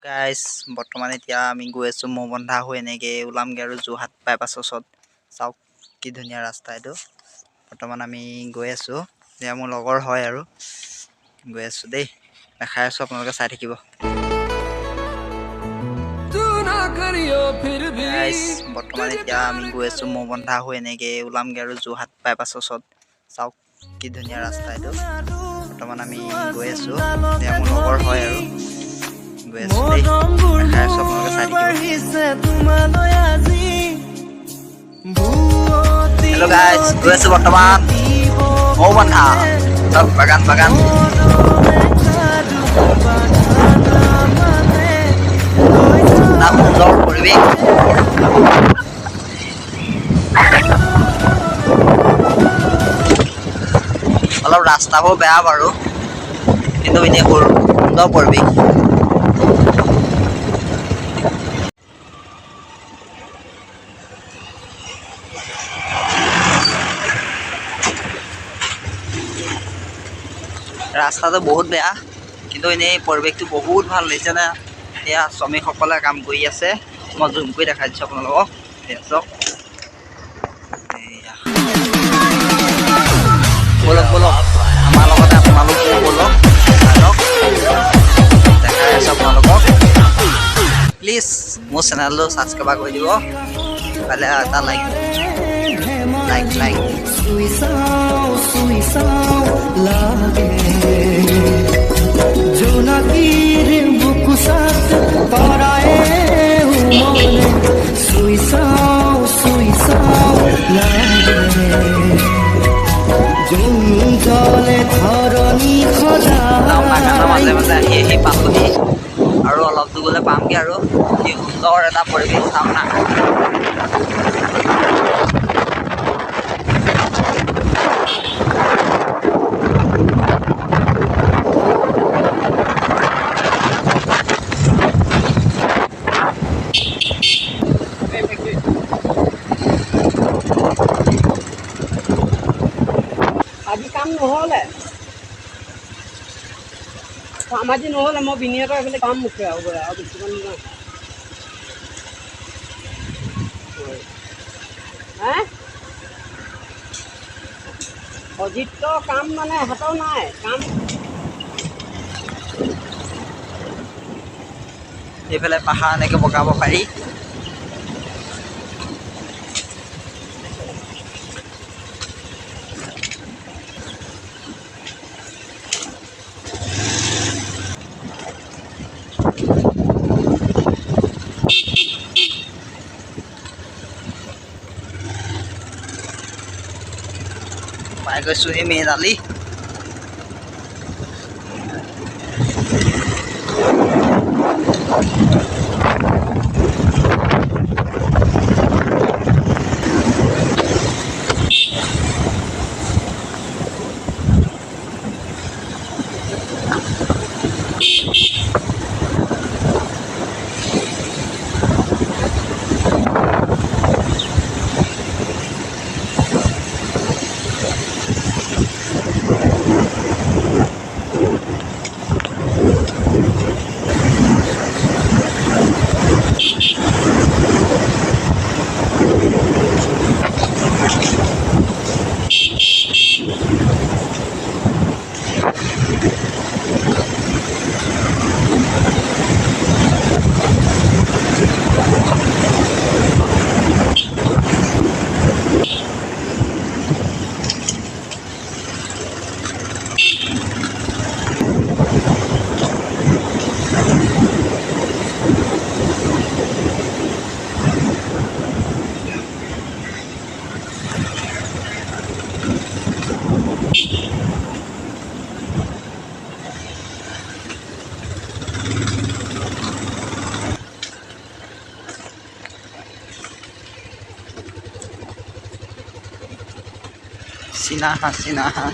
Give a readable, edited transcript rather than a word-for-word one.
Guys বৰ্তমান এতিয়া আমি গৈ আছোঁ মৌবন্ধা হৈ এনেকৈ ওলামগৈ আৰু যোৰহাট বাইপাছৰ ওচৰত। চাওক কি ধুনীয়া ৰাস্তা এইটো। বৰ্তমান আমি গৈ আছোঁ, এয়া মোৰ লগৰ হয় আৰু গৈ আছোঁ দেই, দেখাই আছোঁ আপোনালোকে চাই থাকিব। গাইজ বৰ্তমান এতিয়া আমি গৈ আছোঁ মৌবন্ধা হৈ এনেকৈ ওলামগৈ আৰু যোৰহাট বাইপাছৰ ওচৰত। চাওক কি ধুনীয়া ৰাস্তা এইটো। বৰ্তমান আমি গৈ আছোঁ, এয়া মোৰ লগৰ হয় আৰু গৈ আছোঁ দেই, দেখাই আছোঁ আপোনালোকে চাই থাকিব। হেল্ল' গাইজ, গৈ আছোঁ বৰ্তমান মৌবন্ধা। চব বাগান বাগান, সুন্দৰ পৰিৱেশ। অলপ ৰাস্তাবোৰ বেয়া বাৰু, কিন্তু এনেই সুন্দৰ পৰিৱেশ। ৰাস্তাটো বহুত বেয়া, কিন্তু এনেই পৰিৱেশটো বহুত ভাল লাগিছে নে। এয়া শ্ৰমিকসকলে কাম কৰি আছে, মই জুম কৰি দেখাই দিছোঁ আপোনালোকক। এয়া চাওক, বলক বলক আমাৰ লগতে আপোনালোকো বলক, দেখাই আছোঁ আপোনালোকক। প্লিজ মোৰ চেনেলটো ছাবস্ক্ৰাইব কৰি দিব, কাইলৈ এটা লাইক লাইক লাইক জোনাকিৰ বুকুচাত তৰাই মনে চুই চাওঁ লাগে জলে ধৰণী বাগানৰ মাজে মাজে আহি পালোহি আৰু অলপ দূৰ গ'লে পামগৈ আৰু কি সুন্দৰ এটা পৰিৱেশ চাওঁ না। আজি কাম নহ'লে আজি নহ'লে মই বিনিয়োগৰ এইফালে কাম মুখে আৰু বেছিমান নহয়। হে অজিত কাম মানে হাতৰ নাই কাম। এইফালে পাহাৰ এনেকৈ বগাব পাৰি। পাই গৈছোঁ সেই মেইন আলি। Sinaha